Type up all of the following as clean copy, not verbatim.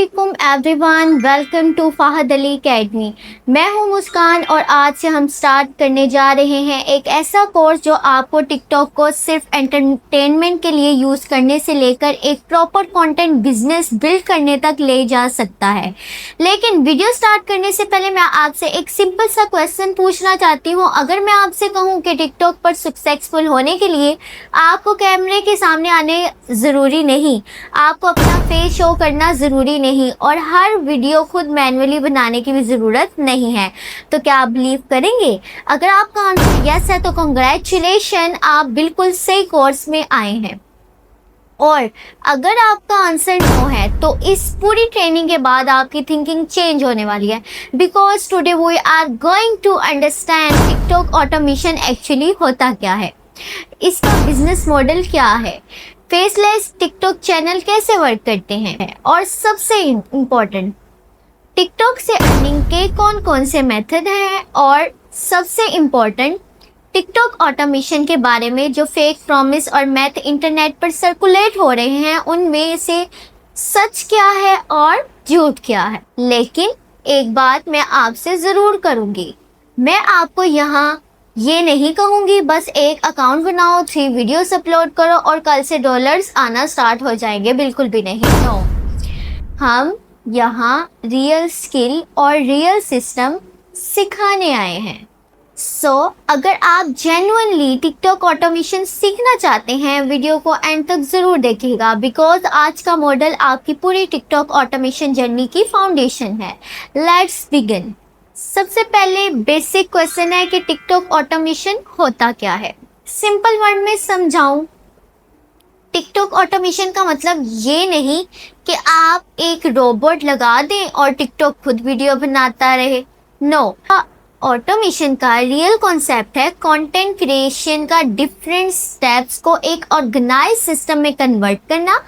वालेकुम everyone, welcome to Fahad Ali academy. मैं हूं मुस्कान और आज से हम स्टार्ट करने जा रहे हैं एक ऐसा कोर्स जो आपको टिकटॉक को सिर्फ एंटरटेनमेंट के लिए यूज़ करने से लेकर एक प्रॉपर कंटेंट बिजनेस बिल्ड करने तक ले जा सकता है। लेकिन वीडियो स्टार्ट करने से पहले मैं आपसे एक सिंपल सा क्वेश्चन पूछना चाहती हूँ। अगर मैं आपसे कहूँ कि टिकटॉक पर सक्सेसफुल होने के लिए आपको कैमरे के सामने आने ज़रूरी नहीं, आपको अपना फेस शो करना ज़रूरी नहीं और हर वीडियो खुद मैन्युअली बनाने की भी ज़रूरत नहीं है, तो क्या आप बिलीव करेंगे? अगर आपका आंसर यस है तो कंग्रेचुलेशन, आप बिल्कुल सही कोर्स में आए हैं। और अगर आपका आंसर नो है तो इस पूरी ट्रेनिंग के बाद आपकी थिंकिंग चेंज होने वाली है, because today we are going to understand TikTok automation actually होता क्या है, इसका बिजनेस मॉडल क्या है, फेसलेस टिकटॉक चैनल कैसे वर्क करते हैं और सबसे इम्पोर्टेंट टिकटॉक से अर्निंग के कौन कौन से मेथड हैं और सबसे इम्पोर्टेंट टिकटॉक ऑटोमेशन के बारे में जो फेक प्रॉमिस और मैथ इंटरनेट पर सर्कुलेट हो रहे हैं उनमें से सच क्या है और झूठ क्या है। लेकिन एक बात मैं आपसे ज़रूर करूँगी, मैं आपको यहाँ ये नहीं कहूँगी बस एक अकाउंट बनाओ, 3 वीडियोस अपलोड करो और कल से डॉलर्स आना स्टार्ट हो जाएंगे, बिल्कुल भी नहीं। नो, हम यहाँ रियल स्किल और रियल सिस्टम सिखाने आए हैं। अगर आप जेन्युइनली टिकटॉक ऑटोमेशन सीखना चाहते हैं, वीडियो को एंड तक ज़रूर देखिएगा, बिकॉज आज का मॉडल आपकी पूरी टिकटॉक ऑटोमेशन जर्नी की फाउंडेशन है। Let's begin. सबसे पहले बेसिक क्वेश्चन है कि टिकटॉक ऑटोमेशन होता क्या है। सिंपल वर्ड में समझाऊं, टिकटॉक ऑटोमेशन का मतलब ये नहीं कि आप एक रोबोट लगा दें और टिकटॉक खुद वीडियो बनाता रहे। नो, ऑटोमेशन का रियल कॉन्सेप्ट है कंटेंट क्रिएशन का डिफरेंट स्टेप्स को एक ऑर्गेनाइज सिस्टम में कन्वर्ट करना,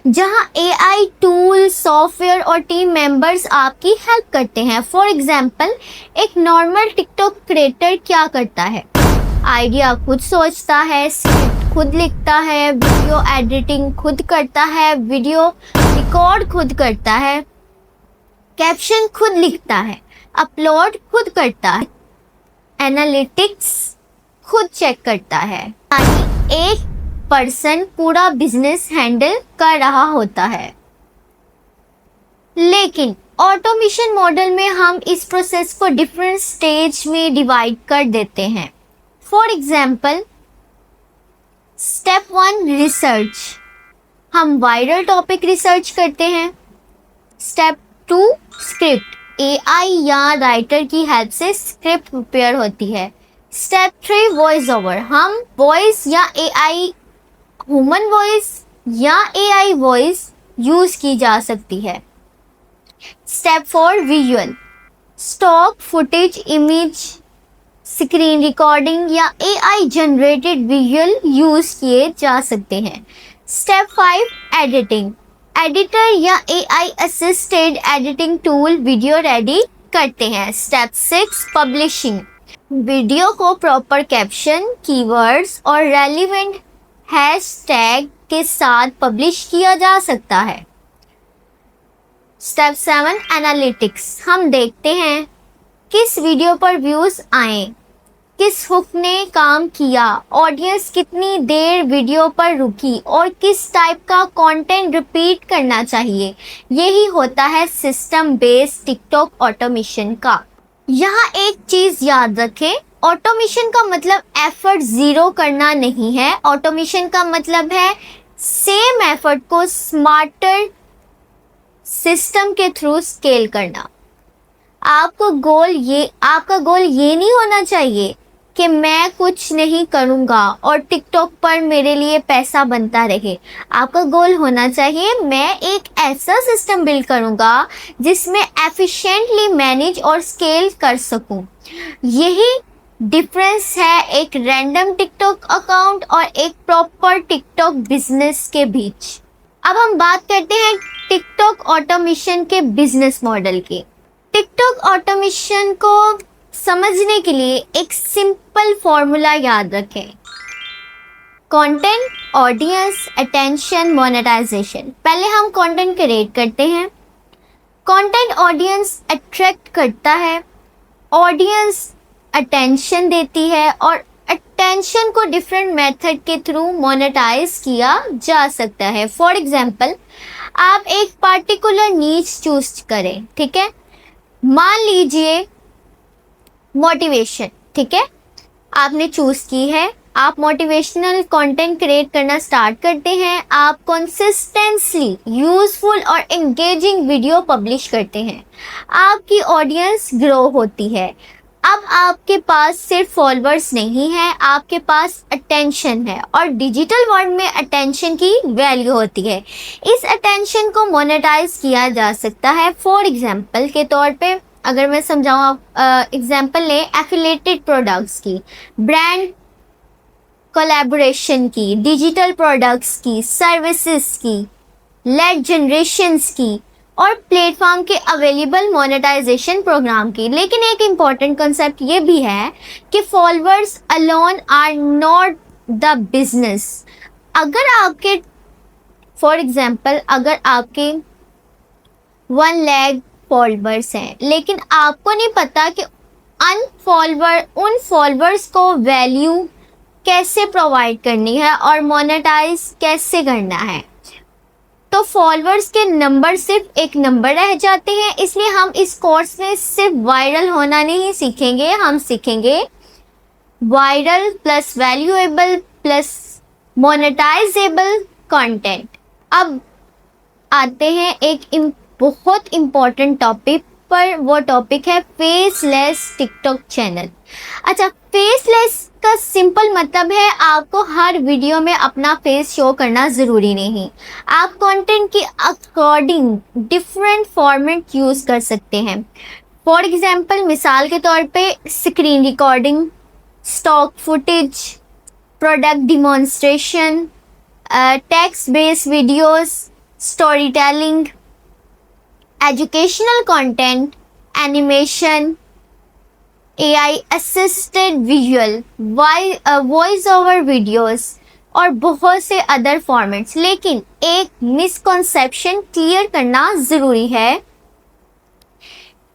जहां एआई टूल, सॉफ्टवेयर और टीम मेंबर्स आपकी हेल्प करते हैं। फॉर एग्जांपल, एक नॉर्मल टिकटॉक क्रिएटर क्या करता है? आइडिया खुद सोचता है, स्क्रिप्ट खुद लिखता है, वीडियो एडिटिंग खुद करता है, वीडियो रिकॉर्ड खुद करता है, कैप्शन खुद लिखता है, अपलोड खुद करता है, एनालिटिक्स खुद चेक करता है। यानी एक पर्सन पूरा बिजनेस हैंडल कर रहा होता है। लेकिन ऑटोमेशन मॉडल में हम इस प्रोसेस को डिफरेंट स्टेज में डिवाइड कर देते हैं। फॉर एग्जाम्पल, स्टेप 1 रिसर्च, हम वायरल टॉपिक रिसर्च करते हैं। स्टेप 2 स्क्रिप्ट, एआई या राइटर की हेल्प से स्क्रिप्ट प्रिपेयर होती है। स्टेप 3 वॉइस ओवर, हम वॉइस या एआई, ह्यूमन वॉइस या एआई वॉइस यूज़ की जा सकती है। Step 4 visual, stock footage, image, screen recording या एआई जनरेटेड विजुअल यूज़ किए जा सकते हैं। स्टेप 5 एडिटिंग, एडिटर या AI assisted editing tool video ready करते हैं। स्टेप 6 पब्लिशिंग, वीडियो को प्रॉपर कैप्शन, कीवर्ड्स और रेलिवेंट हैशटैग के साथ पब्लिश किया जा सकता है। स्टेप 7 एनालिटिक्स, हम देखते हैं किस वीडियो पर व्यूज़ आए, किस हुक ने काम किया, ऑडियंस कितनी देर वीडियो पर रुकी और किस टाइप का कंटेंट रिपीट करना चाहिए। यही होता है सिस्टम बेस्ड टिकटॉक ऑटोमेशन का। यहाँ एक चीज़ याद रखें, ऑटोमेशन का मतलब एफर्ट ज़ीरो करना नहीं है। ऑटोमेशन का मतलब है सेम एफर्ट को स्मार्टर सिस्टम के थ्रू स्केल करना। आपका गोल ये नहीं होना चाहिए कि मैं कुछ नहीं करूँगा और टिकटॉक पर मेरे लिए पैसा बनता रहे। आपका गोल होना चाहिए मैं एक ऐसा सिस्टम बिल्ड करूँगा जिसमें एफिशिएंटली मैनेज और स्केल कर सकूँ। यही डिफरेंस है एक रैंडम टिकटॉक अकाउंट और एक प्रॉपर टिकटॉक बिजनेस के बीच। अब हम बात करते हैं टिकटॉक ऑटोमेशन के बिजनेस मॉडल की। टिकटॉक ऑटोमेशन को समझने के लिए एक सिंपल फॉर्मूला याद रखें, कंटेंट, ऑडियंस, अटेंशन, मोनेटाइजेशन। पहले हम कंटेंट क्रिएट करते हैं, कंटेंट ऑडियंस अट्रैक्ट करता है, ऑडियंस अटेंशन देती है और अटेंशन को डिफरेंट मेथड के थ्रू मोनेटाइज किया जा सकता है। फॉर एग्जांपल, आप एक पार्टिकुलर नीच चूज करें, ठीक है। मान लीजिए मोटिवेशन, ठीक है, आपने चूज की है, आप मोटिवेशनल कंटेंट क्रिएट करना स्टार्ट करते हैं, आप कंसिस्टेंटली यूजफुल और एंगेजिंग वीडियो पब्लिश करते हैं, आपकी ऑडियंस ग्रो होती है। अब आपके पास सिर्फ फॉलोअर्स नहीं है, आपके पास अटेंशन है और डिजिटल वर्ल्ड में अटेंशन की वैल्यू होती है। इस अटेंशन को मोनेटाइज किया जा सकता है। फॉर एग्जांपल के तौर पे अगर मैं समझाऊँ, आप एग्जांपल लें एफिलिएटेड प्रोडक्ट्स की, ब्रांड कोलैबोरेशन की, डिजिटल प्रोडक्ट्स की, सर्विसेज की, लीड जनरेशंस की और प्लेटफॉर्म के अवेलेबल मोनेटाइजेशन प्रोग्राम की। लेकिन एक इम्पॉर्टेंट कंसेप्ट ये भी है कि followers alone are not the business. अगर आपके फॉर एग्जांपल अगर आपके 1 लाख फॉलोअर्स हैं, लेकिन आपको नहीं पता कि उन फॉलोअर्स को वैल्यू कैसे प्रोवाइड करनी है और मोनेटाइज कैसे करना है, तो फॉलोअर्स के नंबर सिर्फ एक नंबर रह जाते हैं। इसलिए हम इस कोर्स में सिर्फ वायरल होना नहीं सीखेंगे, हम सीखेंगे viral plus valuable plus monetisable content. अब आते हैं एक बहुत इम्पोर्टेंट टॉपिक पर, वो टॉपिक है फेसलेस टिकटॉक चैनल। अच्छा, फेसलेस का सिंपल मतलब है आपको हर वीडियो में अपना फेस शो करना ज़रूरी नहीं। आप कंटेंट के अकॉर्डिंग डिफरेंट फॉर्मेट यूज़ कर सकते हैं। फॉर एग्जांपल, मिसाल के तौर पे screen recording, stock footage, product demonstration, text based videos, story telling, educational content, animation, AI assisted visual, voice over videos और बहुत से अदर फॉर्मेट्स। लेकिन एक मिसकॉन्सेप्शन क्लियर करना ज़रूरी है,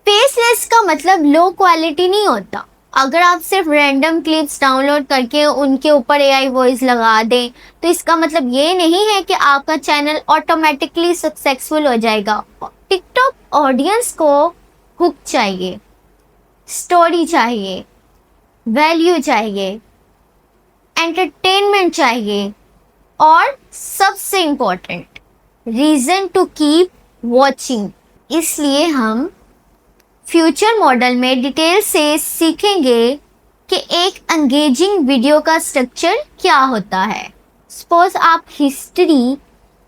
फेसलेस का मतलब लो क्वालिटी नहीं होता। अगर आप सिर्फ रैंडम क्लिप्स डाउनलोड करके उनके ऊपर AI वॉइस लगा दें तो इसका मतलब ये नहीं है कि आपका चैनल ऑटोमेटिकली सक्सेसफुल हो जाएगा। टिकटॉक ऑडियंस को हुक चाहिए, स्टोरी चाहिए, वैल्यू चाहिए, एंटरटेनमेंट चाहिए और सबसे important reason to keep watching. इसलिए हम फ्यूचर मॉडल में डिटेल से सीखेंगे कि एक एंगेजिंग वीडियो का स्ट्रक्चर क्या होता है। सपोज आप हिस्ट्री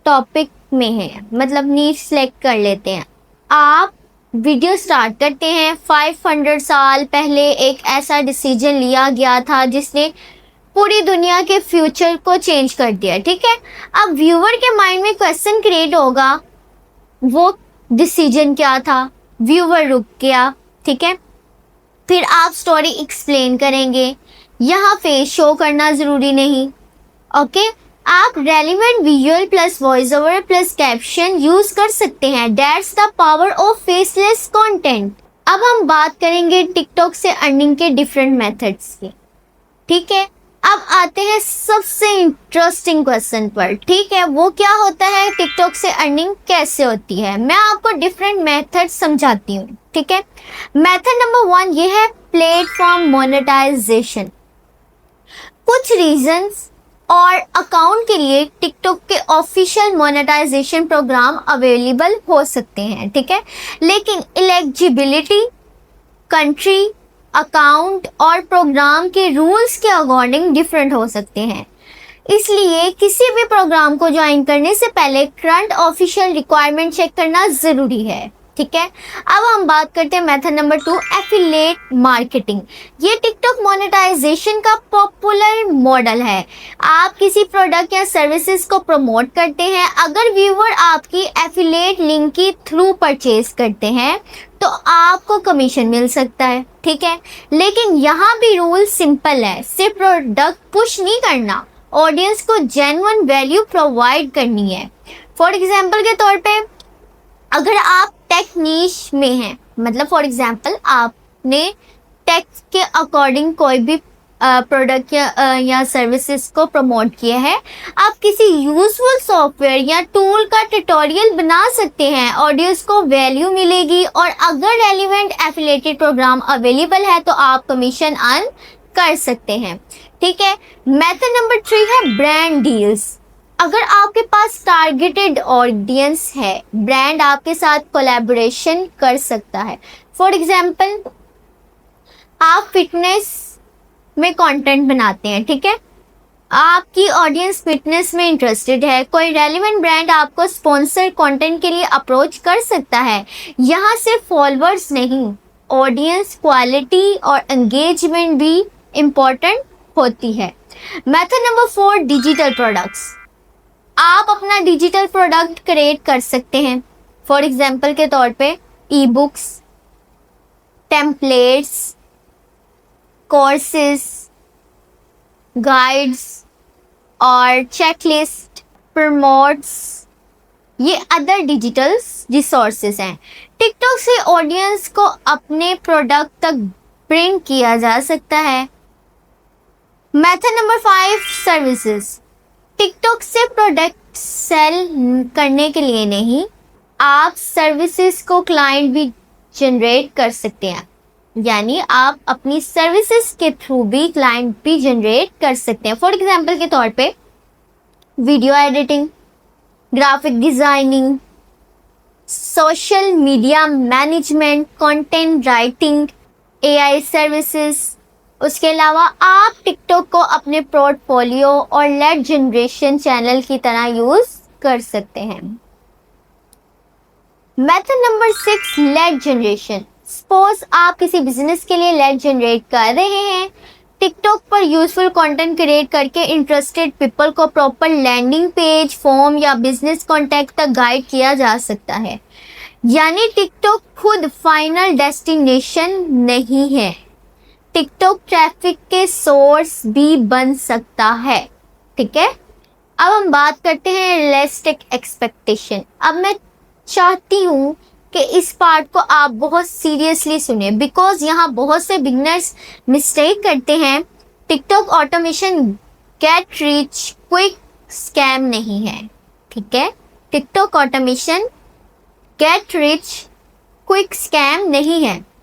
टॉपिक में हैं, मतलब नीड सेलेक्ट कर लेते हैं, आप वीडियो स्टार्ट करते हैं। 500 साल पहले एक ऐसा डिसीजन लिया गया था जिसने पूरी दुनिया के फ्यूचर को चेंज कर दिया, ठीक है। अब व्यूअर के माइंड में क्वेश्चन क्रिएट होगा, वो डिसीजन क्या था, व्यूअर रुक गया, ठीक है। फिर आप स्टोरी एक्सप्लेन करेंगे, यहाँ फेस शो करना ज़रूरी नहीं, ओके। आप relevant visual plus voice over plus caption use कर सकते हैं। That's the power of faceless content. अब हम बात करेंगे टिकटॉक से अर्निंग के डिफरेंट मेथड्स की, ठीक है। अब आते हैं सबसे इंटरेस्टिंग क्वेश्चन पर, ठीक है। वो क्या होता है, टिकटॉक से अर्निंग कैसे होती है। मैं आपको डिफरेंट मेथड समझाती हूँ, ठीक है। मेथड नंबर 1 ये है प्लेटफॉर्म मोनेटाइजेशन। कुछ रीजंस और अकाउंट के लिए टिकटॉक के ऑफिशियल मोनेटाइजेशन प्रोग्राम अवेलेबल हो सकते हैं, ठीक है। लेकिन एलिजिबिलिटी, कंट्री, अकाउंट और प्रोग्राम के रूल्स के अकॉर्डिंग डिफरेंट हो सकते हैं। इसलिए किसी भी प्रोग्राम को ज्वाइन करने से पहले करंट ऑफिशियल रिक्वायरमेंट चेक करना ज़रूरी है, ठीक है। अब हम बात करते हैं मेथड नंबर 2, एफिलिएट मार्केटिंग। ये टिकटॉक मोनेटाइजेशन का पॉपुलर मॉडल है। आप किसी प्रोडक्ट या सर्विसेज को प्रमोट करते हैं, अगर व्यूअर आपकी एफिलिएट लिंक के थ्रू परचेज करते हैं तो आपको कमीशन मिल सकता है, ठीक है। लेकिन यहाँ भी रूल सिंपल है, सिर्फ प्रोडक्ट पुश नहीं करना, ऑडियंस को जेन्युइन वैल्यू प्रोवाइड करनी है। फॉर एग्जाम्पल के तौर पे अगर आप टेक नीश में हैं, मतलब फॉर एग्जांपल आपने टेक के अकॉर्डिंग कोई भी प्रोडक्ट या सर्विसेज को प्रमोट किया है, आप किसी यूजफुल सॉफ्टवेयर या टूल का ट्यूटोरियल बना सकते हैं, ऑडियंस को वैल्यू मिलेगी और अगर रेलिवेंट एफिलिएटेड प्रोग्राम अवेलेबल है तो आप कमीशन अर्न कर सकते हैं। ठीक है। मेथड नंबर 3 है ब्रांड डील्स। अगर आपके पास टारगेटेड ऑडियंस है, ब्रांड आपके साथ कोलैबोरेशन कर सकता है। फॉर एग्जाम्पल, आप फिटनेस में कंटेंट बनाते हैं, ठीक है, आपकी ऑडियंस फिटनेस में इंटरेस्टेड है, कोई रेलिवेंट ब्रांड आपको स्पॉन्सर कंटेंट के लिए अप्रोच कर सकता है। यहाँ सिर्फ फॉलोअर्स नहीं, ऑडियंस क्वालिटी और एंगेजमेंट भी इम्पोर्टेंट होती है। Method number 4 digital products. आप अपना डिजिटल प्रोडक्ट क्रिएट कर सकते हैं। फॉर एग्जाम्पल के तौर पे e books, templates, courses, guides और चेकलिस्ट, प्रमोट्स, ये अदर डिजिटल रिसोर्सेज हैं। टिकटॉक से ऑडियंस को अपने प्रोडक्ट तक ब्रिंग किया जा सकता है। Method number 5 services. टिकटॉक से प्रोडक्ट सेल करने के लिए नहीं, आप सर्विसेज को क्लाइंट भी जनरेट कर सकते हैं, यानी आप अपनी सर्विसेज के थ्रू भी क्लाइंट भी जनरेट कर सकते हैं। फॉर एग्जांपल के तौर पे video editing, graphic designing, social media management, content writing, AI services. उसके अलावा आप टिकटॉक को अपने पोर्टफोलियो और लीड जनरेशन चैनल की तरह यूज कर सकते हैं। Method number 6 lead generation. Suppose आप किसी बिजनेस के लिए लीड जनरेट कर रहे हैं, टिकटॉक पर यूजफुल कंटेंट क्रिएट करके इंटरेस्टेड पीपल को प्रॉपर लैंडिंग पेज, फॉर्म या बिजनेस कॉन्टैक्ट तक गाइड किया जा सकता है। यानी टिकटॉक खुद फाइनल डेस्टिनेशन नहीं है, टिकटॉक ट्रैफिक के सोर्स भी बन सकता है। ठीक है। अब हम बात करते हैं रियलिस्टिक एक्सपेक्टेशन। अब मैं चाहती हूँ कि इस पार्ट को आप बहुत सीरियसली सुने, बिकॉज यहाँ बहुत से बिगनर्स मिस्टेक करते हैं। TikTok automation get rich quick scam नहीं है। ठीक है। TikTok automation get rich quick scam नहीं है।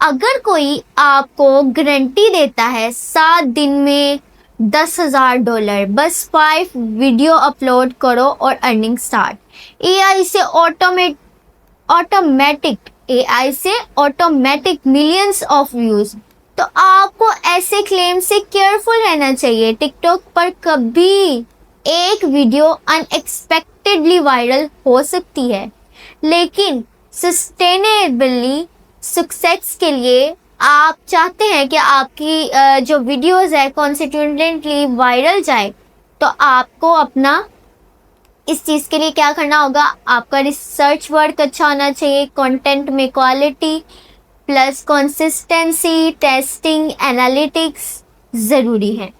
अगर कोई आपको गारंटी देता है 7 दिन में $10,000, बस 5 वीडियो अपलोड करो और अर्निंग स्टार्ट, एआई से ऑटोमेटिक मिलियंस ऑफ व्यूज, तो आपको ऐसे क्लेम से केयरफुल रहना चाहिए। टिकटॉक पर कभी एक वीडियो अनएक्सपेक्टेडली वायरल हो सकती है, लेकिन सस्टेनेबली सक्सेस के लिए आप चाहते हैं कि आपकी जो वीडियोस है कॉन्सिस्टेंटली वायरल जाए, तो आपको अपना इस चीज़ के लिए क्या करना होगा, आपका रिसर्च वर्क अच्छा होना चाहिए, कंटेंट में quality plus consistency, testing, analytics ज़रूरी है।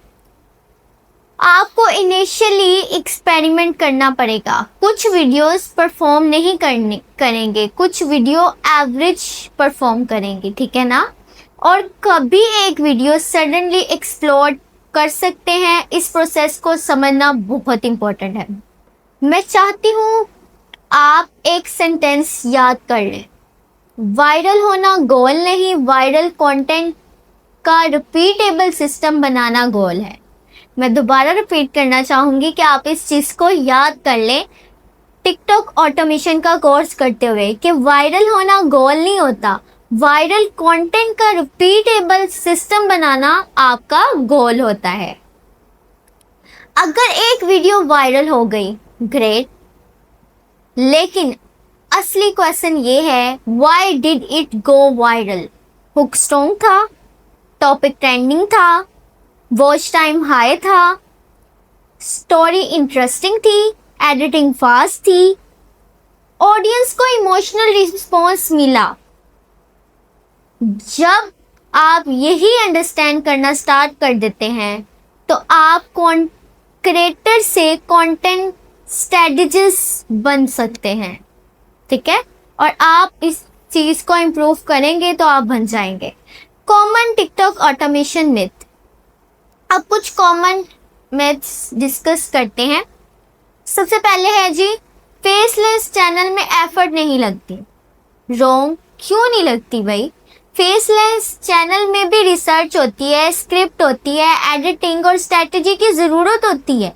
आपको इनिशियली एक्सपेरिमेंट करना पड़ेगा। कुछ वीडियोस परफॉर्म नहीं करेंगे, कुछ वीडियो एवरेज परफॉर्म करेंगे, ठीक है ना, और कभी एक वीडियो सडनली एक्सप्लोड कर सकते हैं। इस प्रोसेस को समझना बहुत इंपॉर्टेंट है। मैं चाहती हूँ आप एक सेंटेंस याद कर लें, वायरल होना गोल नहीं, वायरल कंटेंट का रिपीटेबल सिस्टम बनाना गोल है। मैं दोबारा रिपीट करना चाहूँगी कि आप इस चीज़ को याद कर लें टिकटॉक ऑटोमेशन का कोर्स करते हुए, कि वायरल होना गोल नहीं होता, वायरल कंटेंट का रिपीटेबल सिस्टम बनाना आपका गोल होता है। अगर एक वीडियो वायरल हो गई, ग्रेट, लेकिन असली क्वेश्चन ये है, why did it go viral? Hook strong था, टॉपिक ट्रेंडिंग था, वॉच टाइम हाई था, स्टोरी इंटरेस्टिंग थी, एडिटिंग फास्ट थी, ऑडियंस को इमोशनल रिस्पॉन्स मिला। जब आप यही अंडरस्टैंड करना स्टार्ट कर देते हैं, तो आप क्रिएटर से कंटेंट स्ट्रेटजिस्ट बन सकते हैं। ठीक है। और आप इस चीज़ को इम्प्रूव करेंगे तो आप बन जाएंगे। Common TikTok automation myth. अब कुछ कॉमन मिथ्स डिस्कस करते हैं। सबसे पहले है जी, फेसलेस चैनल में एफर्ट नहीं लगती। रॉन्ग। क्यों नहीं लगती भाई? फेसलेस चैनल में भी रिसर्च होती है, स्क्रिप्ट होती है, एडिटिंग और स्ट्रेटजी की ज़रूरत होती है,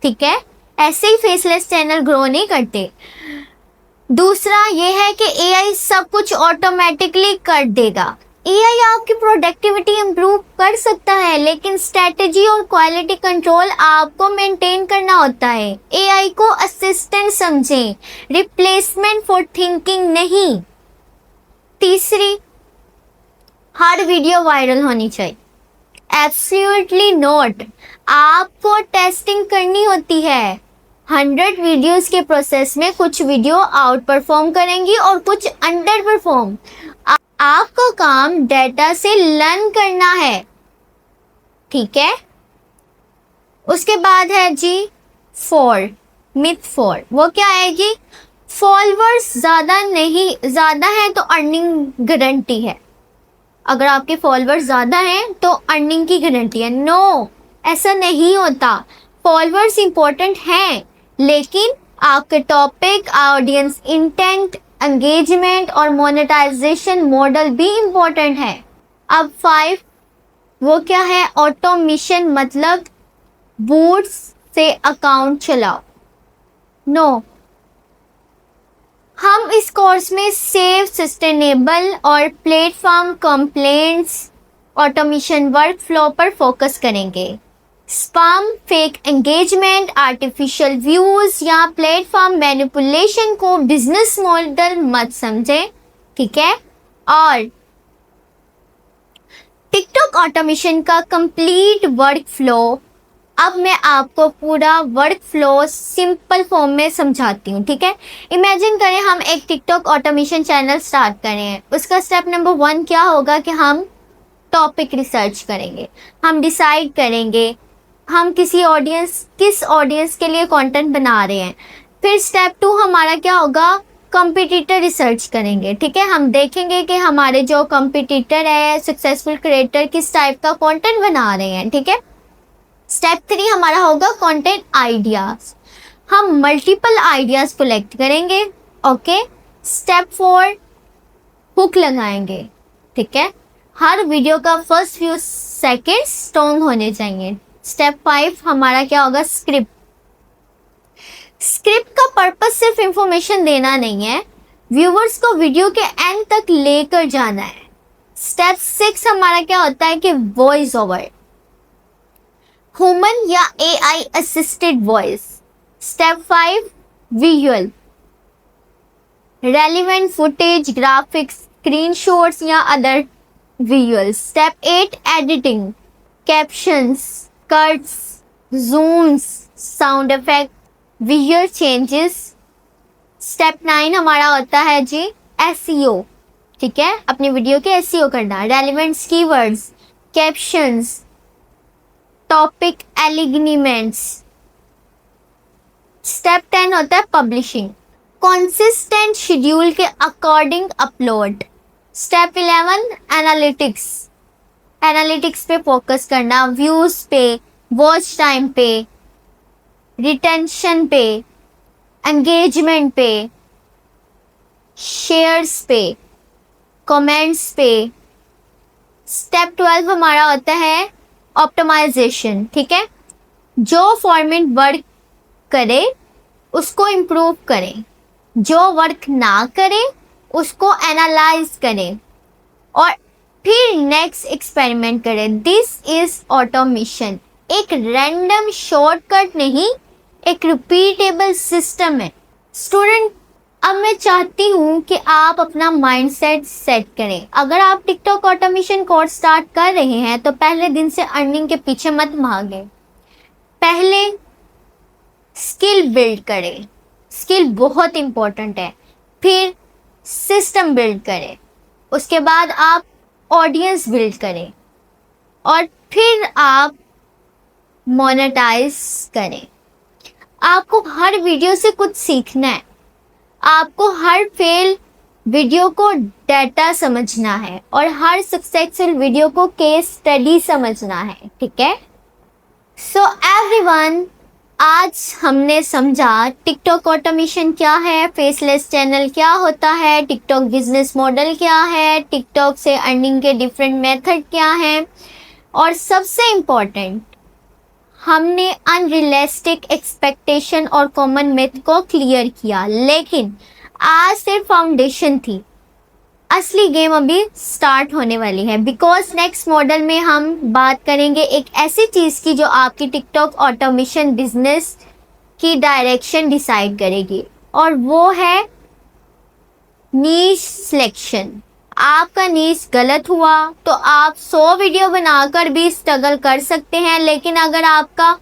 ठीक है? ऐसे ही फेसलेस चैनल ग्रो नहीं करते। दूसरा ये है कि एआई सब कुछ ऑटोमेटिकली कर देगा। एआई आपकी प्रोडक्टिविटी इंप्रूव कर सकता है, लेकिन स्ट्रेटजी और क्वालिटी कंट्रोल आपको मेंटेन करना होता है। एआई को असिस्टेंट समझें, रिप्लेसमेंट फॉर थिंकिंग नहीं। तीसरी, हर वीडियो वायरल होनी चाहिए। Absolutely not. आपको टेस्टिंग करनी होती है। 100 वीडियोस के प्रोसेस में कुछ वीडियो आउट परफॉर्म करेंगी और कुछ अंडर परफॉर्म। आपका काम डेटा से लर्न करना है, ठीक है? उसके बाद है जी मिथ 4। वो क्या है जी? फॉलोअर्स ज़्यादा है तो अर्निंग गारंटी है। अगर आपके फॉलोअर्स ज़्यादा हैं तो अर्निंग की गारंटी है। नो, ऐसा नहीं होता। फॉलोअर्स इंपॉर्टेंट हैं, लेकिन आपके टॉपिक, ऑडियंस इंटेंट, एंगेजमेंट और मोनेटाइजेशन मॉडल भी इम्पोर्टेंट है। अब 5, वो क्या है? ऑटोमेशन मतलब बूट्स से अकाउंट चलाओ। नो, हम इस कोर्स में सेफ, सस्टेनेबल और प्लेटफॉर्म कंप्लेंट्स ऑटोमेशन वर्कफ्लो पर फोकस करेंगे। Spam, fake engagement, artificial views या प्लेटफॉर्म मैनिपुलेशन को बिजनेस मॉडल मत समझें, ठीक है? और टिकटॉक ऑटोमेशन का कंप्लीट वर्कफ्लो, अब मैं आपको पूरा वर्कफ्लो सिंपल फॉर्म में समझाती हूँ, ठीक है? इमेजिन करें हम एक टिकटॉक ऑटोमेशन चैनल स्टार्ट कर रहे हैं। उसका स्टेप नंबर 1 क्या होगा कि हम टॉपिक रिसर्च करेंगे। हम डिसाइड करेंगे हम किस ऑडियंस के लिए कंटेंट बना रहे हैं। फिर स्टेप 2 हमारा क्या होगा? कंपटीटर रिसर्च करेंगे, ठीक है? हम देखेंगे कि हमारे जो कंपटीटर है, सक्सेसफुल क्रिएटर, किस टाइप का कंटेंट बना रहे हैं, ठीक है? स्टेप 3 हमारा होगा कंटेंट आइडियाज। हम मल्टीपल आइडियाज कलेक्ट करेंगे, ओके? स्टेप 4 हुक लगाएंगे, ठीक है? हर वीडियो का फर्स्ट फ्यू सेकेंड स्ट्रॉन्ग होने चाहिए। स्टेप 5 हमारा क्या होगा? स्क्रिप्ट का पर्पस सिर्फ इंफॉर्मेशन देना नहीं है, व्यूवर्स को वीडियो के एंड तक लेकर जाना है। स्टेप 6 हमारा क्या होता है कि वॉइस ओवर, ह्यूमन या AI assisted voice. Step 5 visual, relevant footage, graphics, screenshots या other visuals. Step 8 editing, captions, cuts, zooms, sound effect, visual changes. Step 9 हमारा होता है जी एसईओ, ठीक है? अपनी वीडियो के एसईओ करना, relevant keywords, captions, topic alignments. Step 10 होता है पब्लिशिंग, कंसिस्टेंट शेड्यूल के अकॉर्डिंग अपलोड। स्टेप 11 एनालिटिक्स पे फोकस करना, व्यूज पे, वॉच टाइम पे, रिटेंशन पे, एंगेजमेंट पे, शेयर्स पे, कमेंट्स पे। स्टेप 12 हमारा होता है ऑप्टिमाइजेशन, ठीक है? जो फॉर्मेट वर्क करे उसको इम्प्रूव करें, जो वर्क ना करे उसको एनालाइज करें और फिर नेक्स्ट एक्सपेरिमेंट करें। This is automation. एक रैंडम शॉर्टकट नहीं, एक रिपीटेबल सिस्टम है। स्टूडेंट, अब मैं चाहती हूँ कि आप अपना माइंडसेट सेट करें। अगर आप टिकटॉक ऑटोमेशन कोर्स स्टार्ट कर रहे हैं तो पहले दिन से अर्निंग के पीछे मत भागें। पहले स्किल बिल्ड करें, स्किल बहुत इम्पोर्टेंट है। फिर सिस्टम बिल्ड करें, उसके बाद आप ऑडियंस बिल्ड करें और फिर आप मोनेटाइज करें। आपको हर वीडियो से कुछ सीखना है, आपको हर फेल वीडियो को डाटा समझना है और हर सक्सेसफुल वीडियो को केस स्टडी समझना है, ठीक है। सो एवरीवन, आज हमने समझा टिकटॉक ऑटोमेशन क्या है, फेसलेस चैनल क्या होता है, टिकटॉक बिजनेस मॉडल क्या है, टिकटॉक से अर्निंग के डिफरेंट मेथड क्या हैं, और सबसे इम्पोर्टेंट हमने अनरियलिस्टिक एक्सपेक्टेशन और कॉमन मिथ को क्लियर किया। लेकिन आज सिर्फ फाउंडेशन थी, असली गेम अभी स्टार्ट होने वाली है। बिकॉज नेक्स्ट मॉडल में हम बात करेंगे एक ऐसी चीज़ की जो आपकी टिकटॉक ऑटोमेशन बिजनेस की डायरेक्शन डिसाइड करेगी, और वो है नीश सिलेक्शन। आपका नीश गलत हुआ तो आप 100 वीडियो बनाकर भी स्ट्रगल कर सकते हैं, लेकिन अगर आपका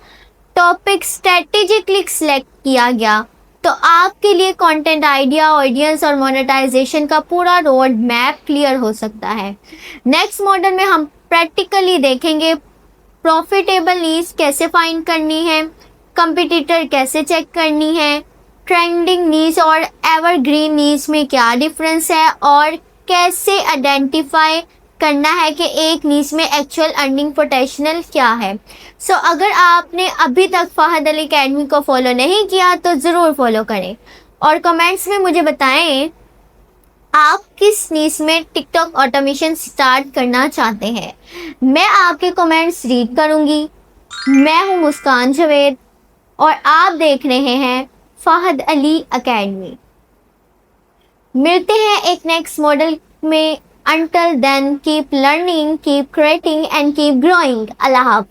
टॉपिक स्ट्रेटेजिकली सिलेक्ट किया गया तो आपके लिए कंटेंट आइडिया, ऑडियंस और मोनेटाइजेशन का पूरा रोड मैप क्लियर हो सकता है। नेक्स्ट मॉडल में हम प्रैक्टिकली देखेंगे प्रॉफिटेबल नीश कैसे फाइंड करनी है, कंपटीटर कैसे चेक करनी है, ट्रेंडिंग नीश और एवरग्रीन नीश में क्या डिफरेंस है, और कैसे आइडेंटिफाई करना है कि एक नीश में एक्चुअल अर्निंग पोटेंशियल क्या है। सो अगर आपने अभी तक फहद अली अकेडमी को फॉलो नहीं किया तो ज़रूर फॉलो करें, और कमेंट्स में मुझे बताएं आप किस नीश में टिकटॉक ऑटोमेशन स्टार्ट करना चाहते हैं। मैं आपके कमेंट्स रीड करूंगी। मैं हूं मुस्कान जावेद और आप देख रहे हैं फहद अली अकेडमी। मिलते हैं एक नेक्स्ट मॉडल में। Until then, keep learning, keep creating and keep growing. Allah Hafiz.